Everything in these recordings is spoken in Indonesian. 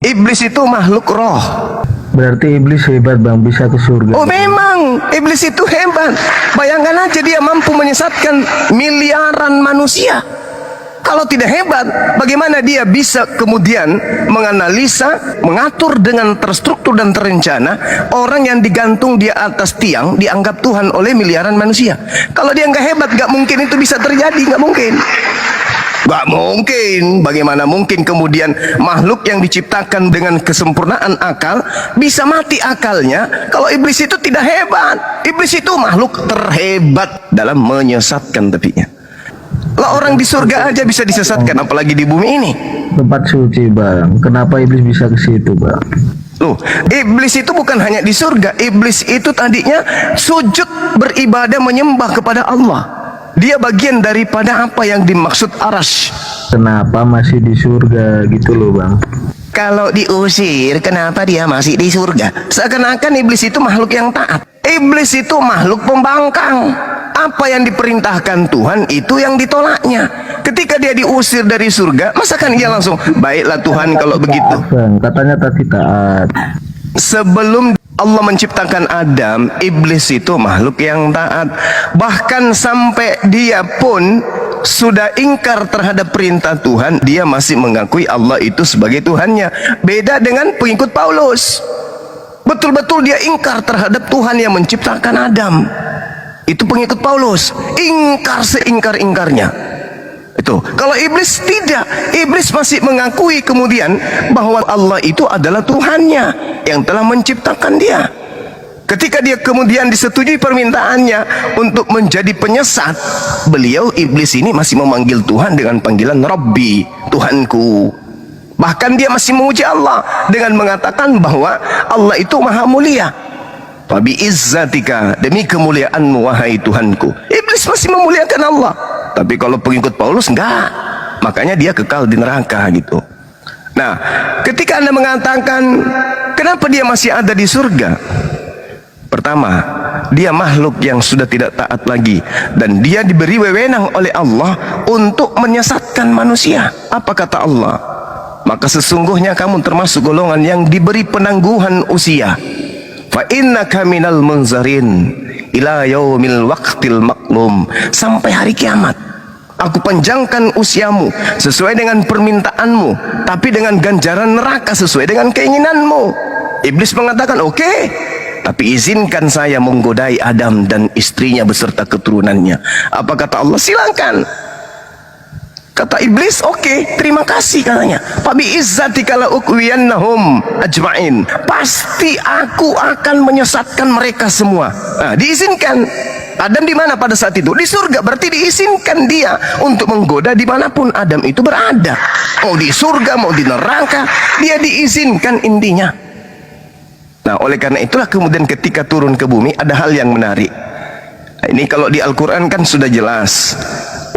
Iblis itu makhluk roh. Berarti iblis hebat bang, bisa ke surga. Oh memang, iblis itu hebat. Bayangkan aja dia mampu menyesatkan miliaran manusia. Kalau tidak hebat, bagaimana dia bisa kemudian menganalisa, mengatur dengan terstruktur dan terencana orang yang digantung di atas tiang dianggap Tuhan oleh miliaran manusia. Kalau dia nggak hebat, nggak mungkin itu bisa terjadi, nggak mungkin. Nggak mungkin. Bagaimana mungkin kemudian makhluk yang diciptakan dengan kesempurnaan akal bisa mati akalnya kalau iblis itu tidak hebat? Iblis itu makhluk terhebat dalam menyesatkan tepinya. Lah orang di surga aja bisa disesatkan, apalagi di bumi ini. Tempat suci bang, kenapa iblis bisa ke situ bang? Loh, iblis itu bukan hanya di surga. Iblis itu tadinya sujud beribadah menyembah kepada Allah. Dia bagian daripada apa yang dimaksud arasy. Kenapa masih di surga gitu loh bang? Kalau diusir, kenapa dia masih di surga? Seakan-akan iblis itu makhluk yang taat. Iblis itu makhluk pembangkang. Apa yang diperintahkan Tuhan itu yang ditolaknya. Ketika dia diusir dari surga, masakan ia langsung baiklah Tuhan kalau begitu? Katanya tadi taat. Sebelum Allah menciptakan Adam, iblis itu makhluk yang taat. Bahkan sampai dia pun sudah ingkar terhadap perintah Tuhan, dia masih mengakui Allah itu sebagai Tuhannya. Beda dengan pengikut Paulus. Betul-betul dia ingkar terhadap Tuhan yang menciptakan Adam. Itu pengikut Paulus, ingkar seingkar-ingkarnya. Itu. Kalau iblis tidak, iblis masih mengakui kemudian bahwa Allah itu adalah Tuhannya yang telah menciptakan dia. Ketika dia kemudian disetujui permintaannya untuk menjadi penyesat, beliau iblis ini masih memanggil Tuhan dengan panggilan Rabbi, Tuhanku. Bahkan dia masih memuji Allah dengan mengatakan bahwa Allah itu maha mulia. Fabi izzatika, demi kemuliaanmu wahai Tuhanku. Iblis masih memuliakan Allah. Tapi kalau pengikut Paulus enggak. Makanya dia kekal di neraka gitu. Nah, ketika Anda mengatakan kenapa dia masih ada di surga? Pertama, dia makhluk yang sudah tidak taat lagi, dan dia diberi wewenang oleh Allah untuk menyesatkan manusia. Apa kata Allah? Maka sesungguhnya kamu termasuk golongan yang diberi penangguhan usia. Fa innaka minal munzarin ila yaumil waqtil maklum, sampai hari kiamat. Aku panjangkan usiamu sesuai dengan permintaanmu, tapi dengan ganjaran neraka sesuai dengan keinginanmu. Iblis mengatakan, oke, tapi izinkan saya menggodai Adam dan istrinya beserta keturunannya. Apa kata Allah? Silakan. Kata iblis, oke, terima kasih katanya. Fabi izzatika la uqwiyannahum ajma'in. Pasti aku akan menyesatkan mereka semua. Nah, diizinkan. Adam di mana pada saat itu? Di surga. Berarti diizinkan dia untuk menggoda dimanapun Adam itu berada. Mau di surga, mau di neraka, dia diizinkan intinya. Nah, oleh karena itulah kemudian ketika turun ke bumi ada hal yang menarik. Nah, ini kalau di Al-Quran kan sudah jelas.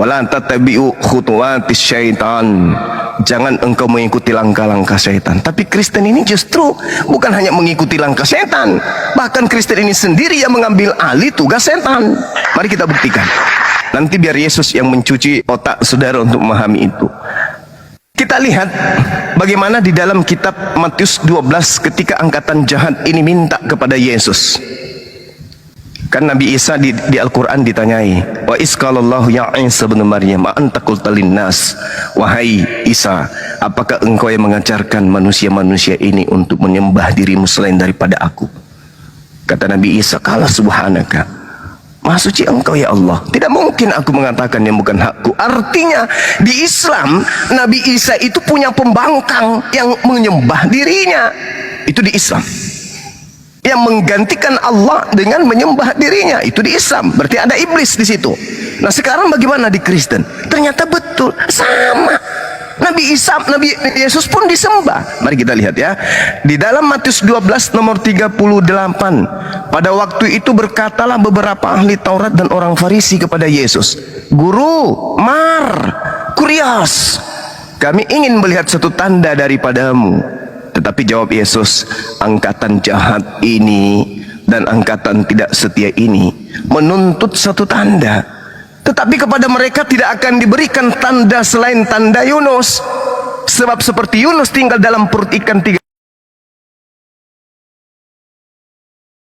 Wala tattabi'u khutuwatis syaitan. Jangan engkau mengikuti langkah-langkah syaitan. Tapi Kristen ini justru bukan hanya mengikuti langkah syaitan, bahkan Kristen ini sendiri yang mengambil alih tugas syaitan. Mari kita buktikan. Nanti biar Yesus yang mencuci otak saudara untuk memahami itu. Kita lihat bagaimana di dalam kitab Matius 12 ketika angkatan jahat ini minta kepada Yesus. Kan Nabi Isa di Al-Quran ditanyai, wa isqalallahu ya Isa bin Maryam anta qulta linnas, wahai Isa, apakah engkau yang mengajarkan manusia-manusia ini untuk menyembah dirimu selain daripada aku? Kata Nabi Isa, kala subhanaka, maha suci engkau ya Allah, tidak mungkin aku mengatakan yang bukan hakku. Artinya di Islam Nabi Isa itu punya pembangkang yang menyembah dirinya. Itu di Islam. Yang menggantikan Allah dengan menyembah dirinya, itu di Islam. Berarti ada iblis di situ. Nah, sekarang bagaimana di Kristen? Ternyata betul sama. Nabi Isa, Nabi Yesus pun disembah. Mari kita lihat ya. Di dalam Matius 12 nomor 38. Pada waktu itu berkatalah beberapa ahli Taurat dan orang Farisi kepada Yesus, Guru, Kurios, kami ingin melihat satu tanda daripadamu. Tetapi jawab Yesus, angkatan jahat ini dan angkatan tidak setia ini menuntut satu tanda, tetapi kepada mereka tidak akan diberikan tanda selain tanda Yunus. Sebab seperti Yunus tinggal dalam perut ikan 3